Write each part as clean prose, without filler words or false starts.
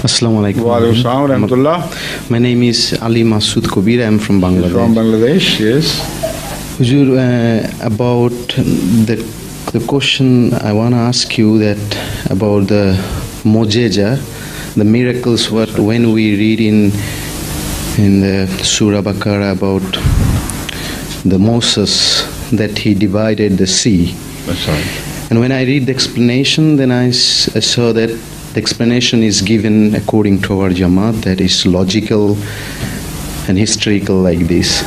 Assalamu alaikum. Wa alaikum assalam wa rahmatullah. My name is Ali Masood Kabir. I am from Bangladesh. From Bangladesh, yes. Huzur, about the question I want to ask you that about the Mojeza, the miracles what when we read in the Surah Baqarah about the Moses that he divided the sea. That's right. And when I read the explanation, then I saw that the explanation is given according to our Jamaat, that is logical and historical like this.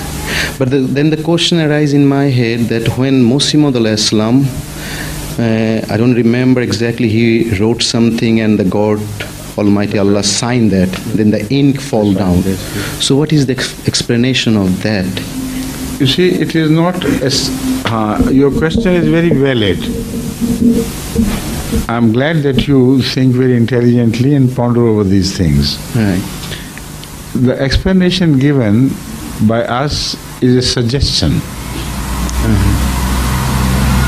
But then the question arises in my head that when Muhammad al-Islam, I don't remember exactly, he wrote something and the God Almighty Allah signed that, then the ink fall down. So what is the explanation of that? You see, it is not, your question is very valid. I'm glad that you think very intelligently and ponder over these things. Right. The explanation given by us is a suggestion.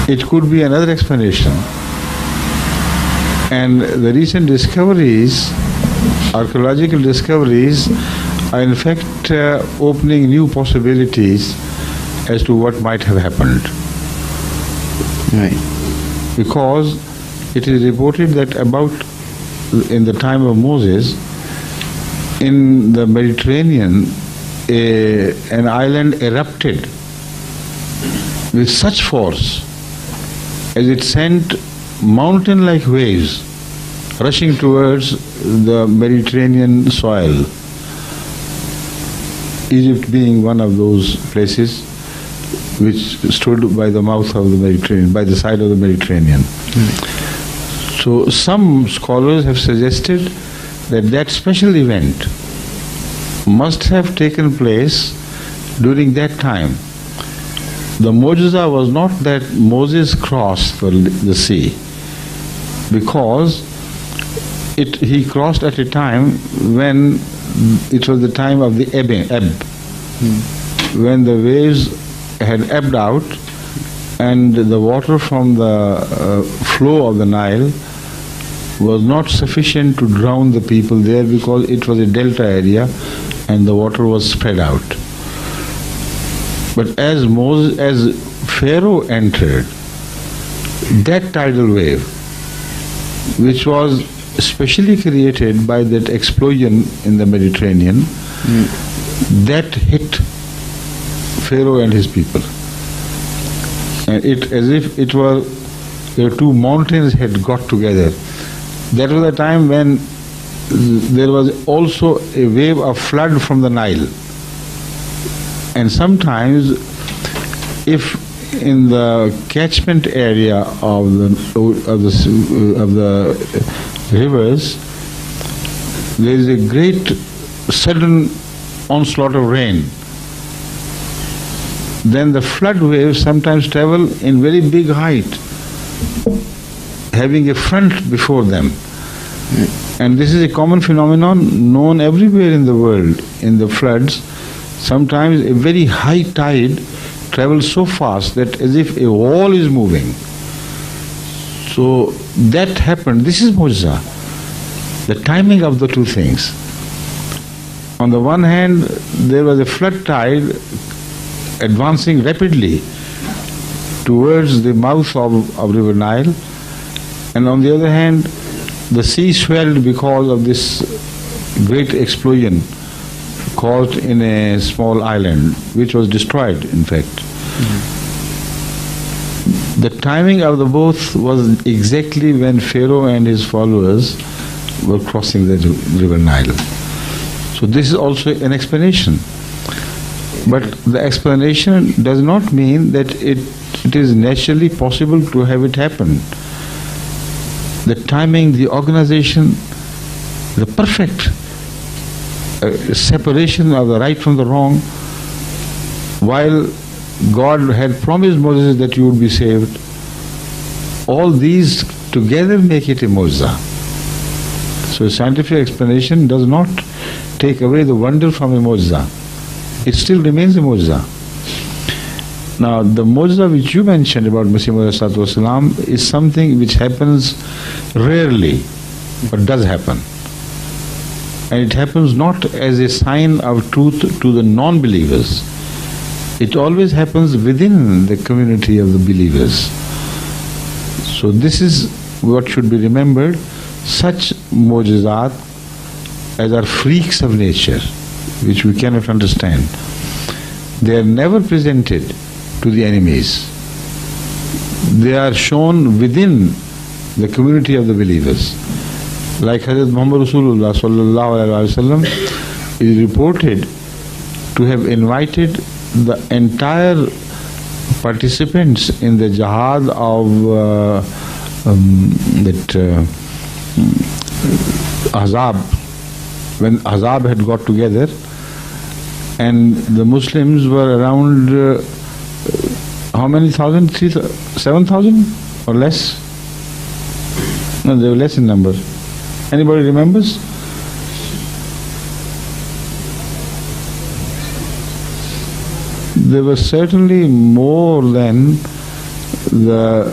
It could be another explanation. And the recent discoveries, archaeological discoveries, are in fact opening new possibilities as to what might have happened. Right. Because it is reported that about in the time of Moses, in the Mediterranean, an island erupted with such force as it sent mountain-like waves rushing towards the Mediterranean soil. Egypt being one of those places which stood by the mouth of the Mediterranean, by the side of the Mediterranean. So some scholars have suggested that that special event must have taken place during that time. The Mojeza was not that Moses crossed the sea, because he crossed at a time when it was the time of the ebb, when the waves had ebbed out and the water from the flow of the Nile was not sufficient to drown the people there, because it was a delta area and the water was spread out. But as Pharaoh entered, that tidal wave, which was specially created by that explosion in the Mediterranean, that hit Pharaoh and his people. And it as if it was the two mountains had got together. That was the time when there was also a wave of flood from the Nile. And sometimes, if in the catchment area of the rivers there is a great sudden onslaught of rain, then the flood waves sometimes travel in very big height, having a front before them. And this is a common phenomenon known everywhere in the world. In the floods, sometimes a very high tide travels so fast that as if a wall is moving. So that happened. This is Mojeza, the timing of the two things. On the one hand, there was a flood tide advancing rapidly towards the mouth of River Nile, and on the other hand, the sea swelled because of this great explosion caused in a small island, which was destroyed, in fact. The timing of the both was exactly when Pharaoh and his followers were crossing the River Nile. So this is also an explanation. But the explanation does not mean that it is naturally possible to have it happen. The timing, the organization, the perfect separation of the right from the wrong, while God had promised Moses that you would be saved, all these together make it a Mojeza. So scientific explanation does not take away the wonder from a Mojeza. It still remains a Mojeza. Now, the Mojeza which you mentioned about Muhammad is something which happens rarely, but does happen. And it happens not as a sign of truth to the non-believers. It always happens within the community of the believers. So this is what should be remembered. Such mojizat as are freaks of nature, which we cannot understand, they are never presented to the enemies. They are shown within the community of the believers. Like Hazrat Muhammad Rasulullah sallallahu alaihi wasallam is reported to have invited the entire participants in the jihad of Ahzab, when Ahzab had got together, and the Muslims were around how many thousand? 7,000 or less? No, they were less in number. Anybody remembers? There were certainly more than the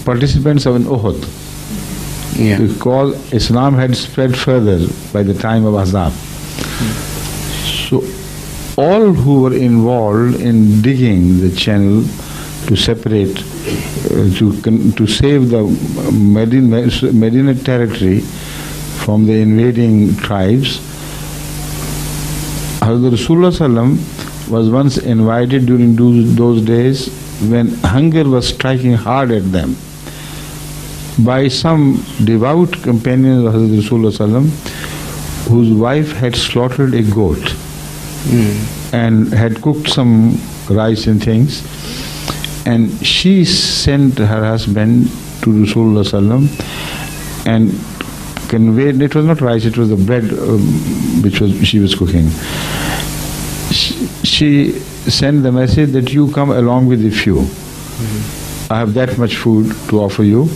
participants of an Uhud. Yeah. Because Islam had spread further by the time of Ahzab. So all who were involved in digging the channel to separate, to save the Medina territory from the invading tribes, Hazrat Rasulullah sallam was once invited during those days when hunger was striking hard at them by some devout companions of Hazrat Rasulullah sallam, whose wife had slaughtered a goat and had cooked some rice and things, and she sent her husband to Rasulullah sallam and conveyed, it was not rice, it was the bread she was cooking. She sent the message that you come along with a few. I have that much food to offer you.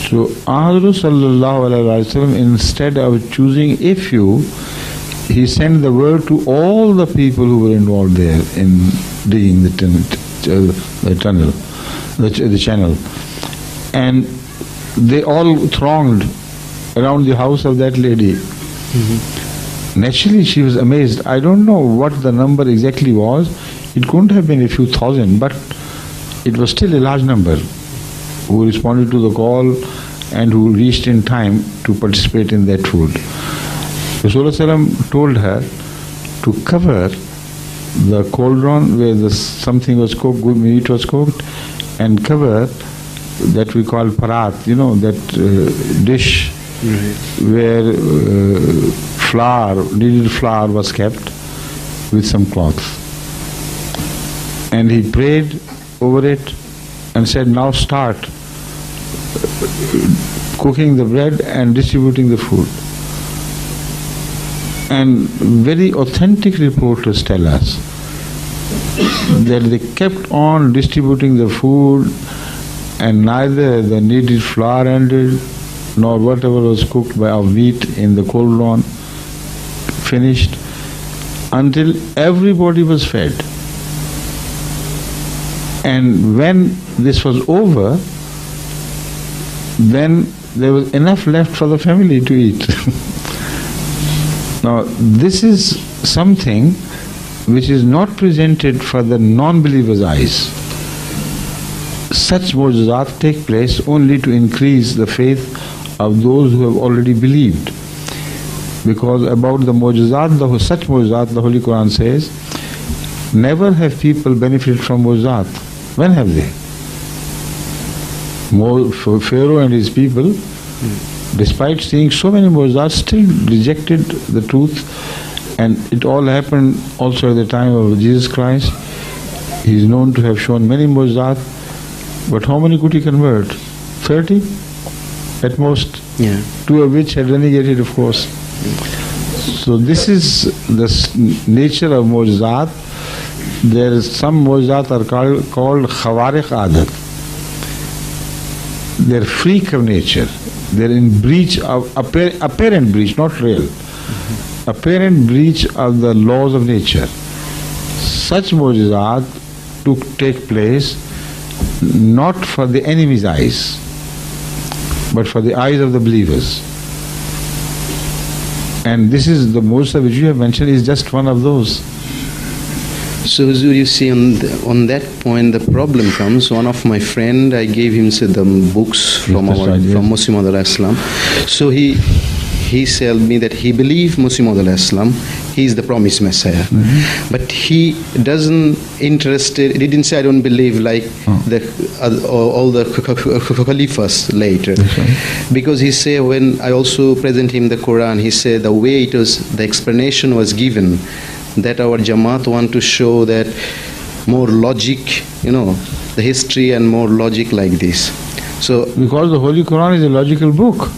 So Ahmad sallallahu alaihi wasallam, instead of choosing a few, he sent the word to all the people who were involved there in digging the channel, and they all thronged around the house of that lady. Naturally, she was amazed. I don't know what the number exactly was. It couldn't have been a few thousand, but it was still a large number who responded to the call and who reached in time to participate in that food. Rasulullah told her to cover the cauldron where something was cooked, good meat was cooked, and cover that we call parat, that dish where kneaded flour was kept with some cloth. And he prayed over it and said, now start cooking the bread and distributing the food. And very authentic reporters tell us that they kept on distributing the food, and neither the kneaded flour ended nor whatever was cooked of meat in the cauldron finished until everybody was fed. And when this was over, then there was enough left for the family to eat. Now, this is something which is not presented for the non-believer's eyes. Such mojizat take place only to increase the faith of those who have already believed. Because about the mojizat, such mojizat, the Holy Quran says, never have people benefited from mojizat. When have they? Pharaoh and his people, despite seeing so many mojizat, still rejected the truth, and it all happened also at the time of Jesus Christ. He is known to have shown many mojizat, but how many could he convert? 30 at most, two of which had renegated, of course. So this is the nature of mojizat. There is some mojizat are called khawariq adat. They are freak of nature. They are in breach of apparent breach, not real. Apparent breach of the laws of nature. Such mojizat to take place not for the enemy's eyes, but for the eyes of the believers. And this is the Mojeza which you have mentioned is just one of those. So Huzur, you see, on that point the problem comes. One of my friend, I gave him the books from Muslim Islam. So he told me that he believes Muslim Islam, he is the promised Messiah. But he doesn't interested. He didn't say I don't believe like all the Khalifa's later, because he said when I also present him the Quran, he said the way it was, the explanation was given, that our Jamaat want to show that more logic, the history and more logic like this. So because the Holy Quran is a logical book.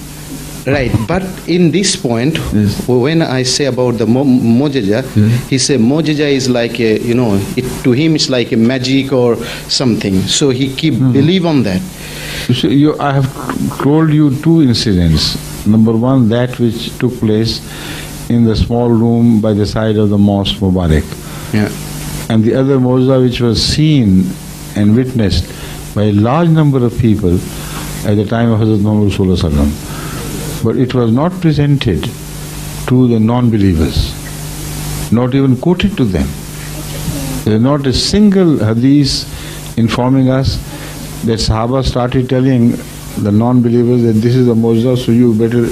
Right, but in this point, when I say about the Mojeza, he said Mojeza is like a, to him it's like a magic or something. So he keep believe on that. You see, I have told you two incidents. Number one, that which took place in the small room by the side of the Mosque Mubarak. Yeah. And the other Mojeza which was seen and witnessed by a large number of people at the time of Hazrat Muhammad Sallallahu Alaihi Wasallam. But it was not presented to the non-believers, not even quoted to them. There is not a single hadith informing us that Sahaba started telling the non-believers that this is the Mojeza, so you better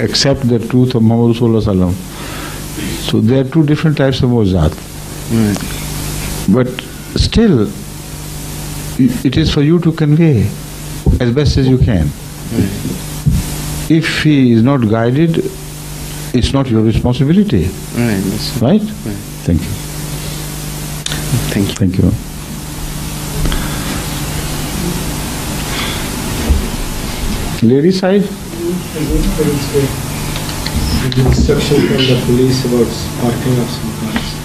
accept the truth of Muhammad Sallallahu Alaihi Wasallam. So there are two different types of Mojezat. But still, it is for you to convey as best as you can. If he is not guided, it's not your responsibility. Right? Thank you. Thank you. Thank you. Lady side? The instruction from the police about parking of some cars.